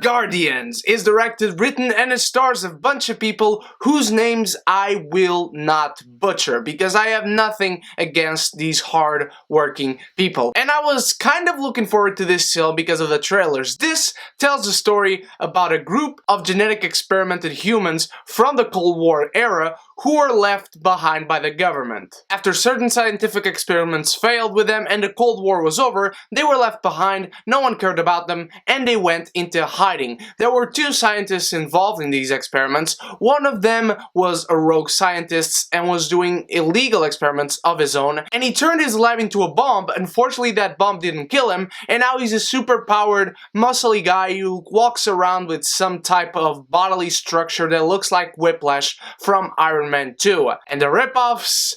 Guardians is directed, written, and it stars a bunch of people whose names I will not butcher because I have nothing against these hard-working people. And I was kind of looking forward to this film because of the trailers. This tells a story about a group of genetic experimented humans from the Cold War era who were left behind by the government. After certain scientific experiments failed with them and the Cold War was over, they were left behind, no one cared about them, and they went into hiding. There were two scientists involved in these experiments. One of them was a rogue scientist and was doing illegal experiments of his own, and he turned his lab into a bomb. Unfortunately, that bomb didn't kill him, and now he's a super-powered, muscly guy who walks around with some type of bodily structure that looks like Whiplash from Iron Man 2. And the ripoffs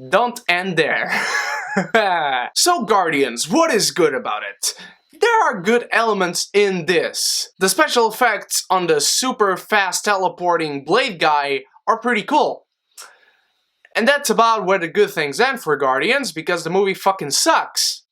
don't end there. So Guardians, what is good about it? There are good elements in this. The special effects on the super fast teleporting blade guy are pretty cool. And that's about where the good things end for Guardians, because the movie fucking sucks.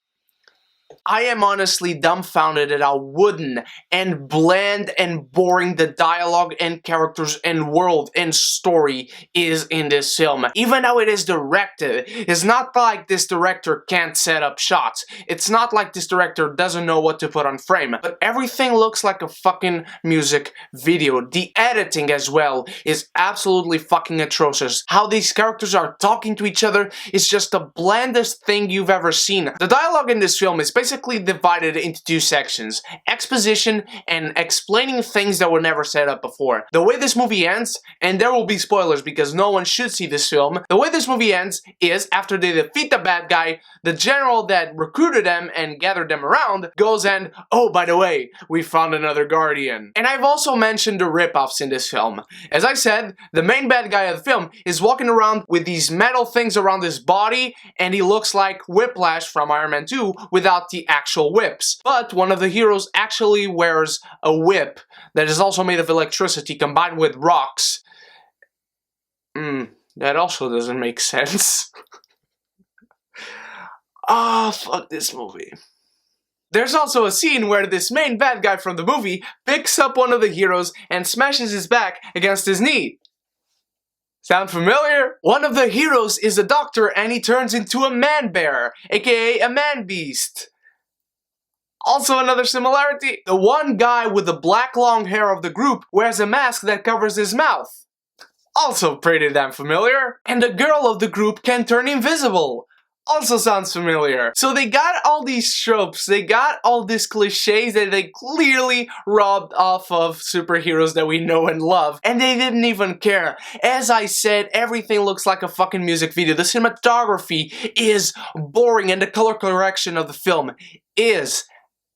I am honestly dumbfounded at how wooden and bland and boring the dialogue and characters and world and story is in this film. Even how it is directed, it's not like this director can't set up shots. It's not like this director doesn't know what to put on frame. But everything looks like a fucking music video. The editing as well is absolutely fucking atrocious. How these characters are talking to each other is just the blandest thing you've ever seen. The dialogue in this film is basically divided into two sections: exposition and explaining things that were never set up before. The way this movie ends, and there will be spoilers because no one should see this film, the way this movie ends is after they defeat the bad guy, the general that recruited them and gathered them around goes and, oh, by the way, we found another Guardian. And I've also mentioned the ripoffs in this film. As I said, the main bad guy of the film is walking around with these metal things around his body, and he looks like Whiplash from Iron Man 2 without the actual whips. But one of the heroes actually wears a whip that is also made of electricity combined with rocks. That also doesn't make sense. Ah, fuck this movie. There's also a scene where this main bad guy from the movie picks up one of the heroes and smashes his back against his knee. Sound familiar? One of the heroes is a doctor and he turns into a man-bear, aka a man-beast. Also another similarity, the one guy with the black long hair of the group wears a mask that covers his mouth. Also pretty damn familiar. And the girl of the group can turn invisible. Also sounds familiar. So they got all these tropes, they got all these cliches that they clearly robbed off of superheroes that we know and love, and they didn't even care. As I said, everything looks like a fucking music video. The cinematography is boring, and the color correction of the film is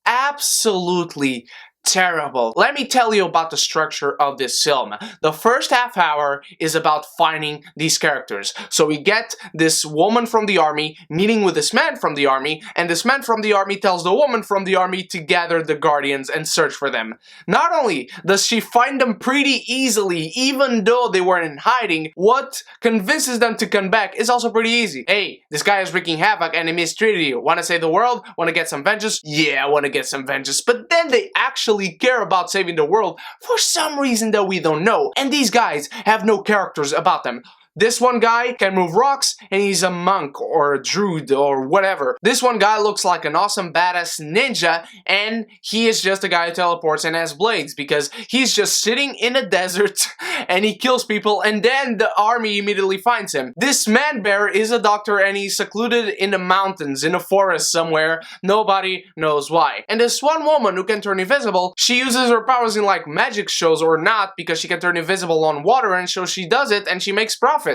absolutely terrible. Let me tell you about the structure of this film. The first half hour is about finding these characters. So we get this woman from the army meeting with this man from the army, and this man from the army tells the woman from the army to gather the Guardians and search for them. Not only does she find them pretty easily, even though they were in hiding, what convinces them to come back is also pretty easy. Hey, this guy is wreaking havoc and he mistreated you. Want to save the world? Want to get some vengeance? Yeah, I want to get some vengeance. But then they actually care about saving the world for some reason that we don't know. And these guys have no characters about them. This one guy can move rocks and he's a monk or a druid or whatever. This one guy looks like an awesome badass ninja and he is just a guy who teleports and has blades because he's just sitting in a desert and he kills people and then the army immediately finds him. This man bear is a doctor and he's secluded in the mountains, in a forest somewhere. Nobody knows why. And this one woman who can turn invisible, she uses her powers in like magic shows or not because she can turn invisible on water, and so she does it and she makes profit.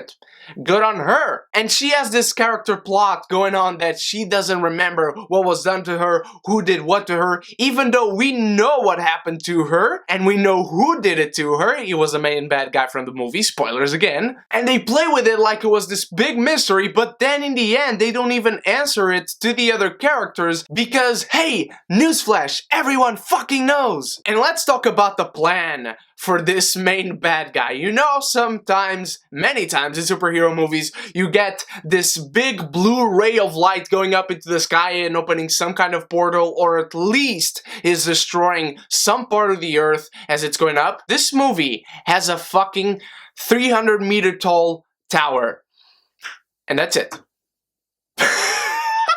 Good on her. And she has this character plot going on that she doesn't remember what was done to her, who did what to her, even though we know what happened to her, and we know who did it to her. He was the main bad guy from the movie, spoilers again. And they play with it like it was this big mystery, but then in the end, they don't even answer it to the other characters because, hey, newsflash, everyone fucking knows. And let's talk about the plan for this main bad guy. You know, sometimes, many times, times in superhero movies, you get this big blue ray of light going up into the sky and opening some kind of portal, or at least is destroying some part of the earth as it's going up. This movie has a fucking 300-meter tall tower. And that's it.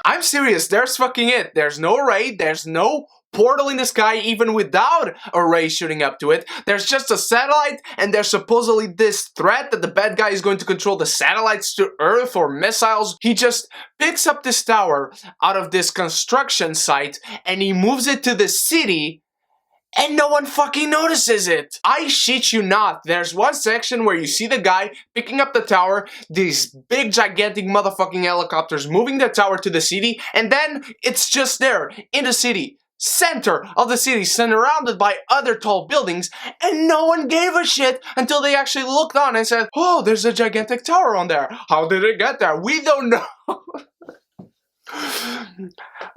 I'm serious, there's fucking it. There's no ray, there's no portal in the sky even without a ray shooting up to it. There's just a satellite, and there's supposedly this threat that the bad guy is going to control the satellites to Earth or missiles. He just picks up this tower out of this construction site and he moves it to the city, and no one fucking notices it. I shit you not. There's one section where you see the guy picking up the tower, these big gigantic motherfucking helicopters moving the tower to the city, and then it's just there in the city, center of the city, surrounded by other tall buildings, and no one gave a shit until they actually looked on and said, oh, there's a gigantic tower on there. How did it get there? We don't know.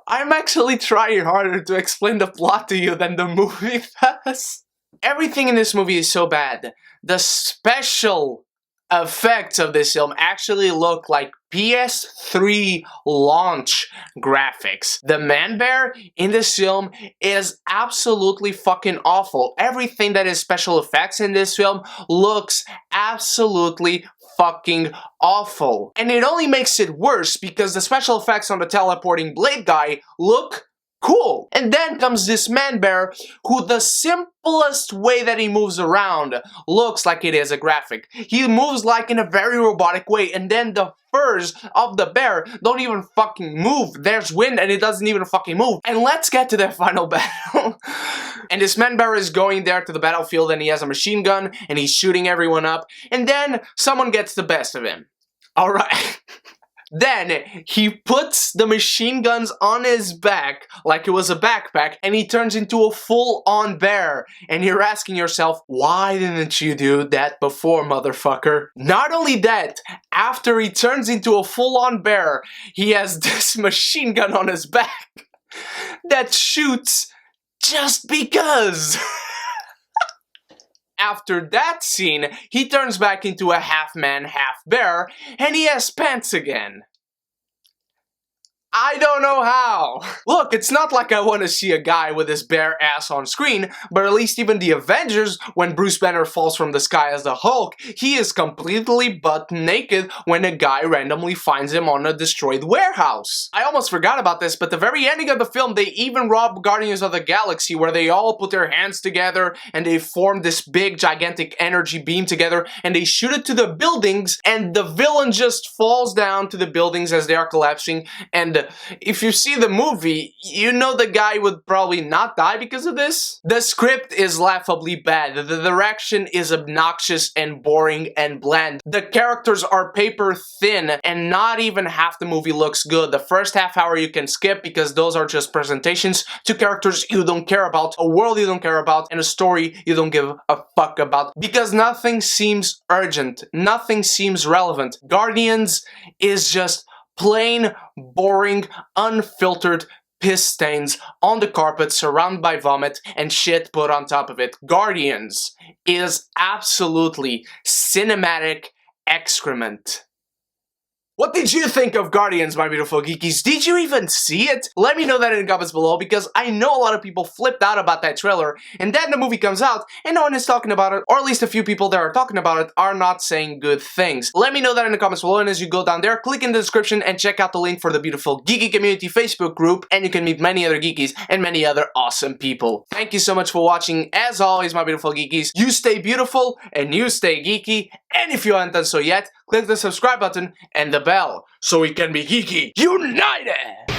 I'm actually trying harder to explain the plot to you than the movie does. Everything in this movie is so bad. The special effects of this film actually look like PS3 launch graphics. The man-bear in this film is absolutely fucking awful. Everything that is special effects in this film looks absolutely fucking awful. And it only makes it worse because the special effects on the teleporting blade guy look cool. And then comes this man-bear who the simplest way that he moves around looks like it is a graphic. He moves like in a very robotic way, and then the furs of the bear don't even fucking move. There's wind and it doesn't even fucking move. And let's get to the final battle. And this man-bear is going there to the battlefield and he has a machine gun and he's shooting everyone up, and then someone gets the best of him. Alright. Then he puts the machine guns on his back like it was a backpack, and he turns into a full-on bear. And you're asking yourself, why didn't you do that before, motherfucker? Not only that, after he turns into a full-on bear, he has this machine gun on his back that shoots just because. After that scene, he turns back into a half-man, half-bear, and he has pants again. I don't know how. Look, it's not like I want to see a guy with his bare ass on screen, but at least even the Avengers, when Bruce Banner falls from the sky as the Hulk, he is completely butt naked when a guy randomly finds him on a destroyed warehouse. I almost forgot about this, but the very ending of the film, they even rob Guardians of the Galaxy, where they all put their hands together and they form this big gigantic energy beam together and they shoot it to the buildings, and the villain just falls down to the buildings as they are collapsing. And if you see the movie, you know the guy would probably not die because of this. The script is laughably bad. The direction is obnoxious and boring and bland. The characters are paper thin, and not even half the movie looks good. The first half hour you can skip because those are just presentations to characters you don't care about, a world you don't care about, and a story you don't give a fuck about, because nothing seems urgent. Nothing seems relevant. Guardians is just plain, boring, unfiltered piss stains on the carpet surrounded by vomit and shit put on top of it. Guardians is absolutely cinematic excrement. What did you think of Guardians, my beautiful geekies? Did you even see it? Let me know that in the comments below, because I know a lot of people flipped out about that trailer, and then the movie comes out and no one is talking about it, or at least a few people that are talking about it are not saying good things. Let me know that in the comments below, and as you go down there, click in the description and check out the link for the beautiful Geeky Community Facebook group, and you can meet many other geekies and many other awesome people. Thank you so much for watching. As always, my beautiful geekies, you stay beautiful and you stay geeky, and if you haven't done so yet, click the subscribe button and the bell so we can be geeky united!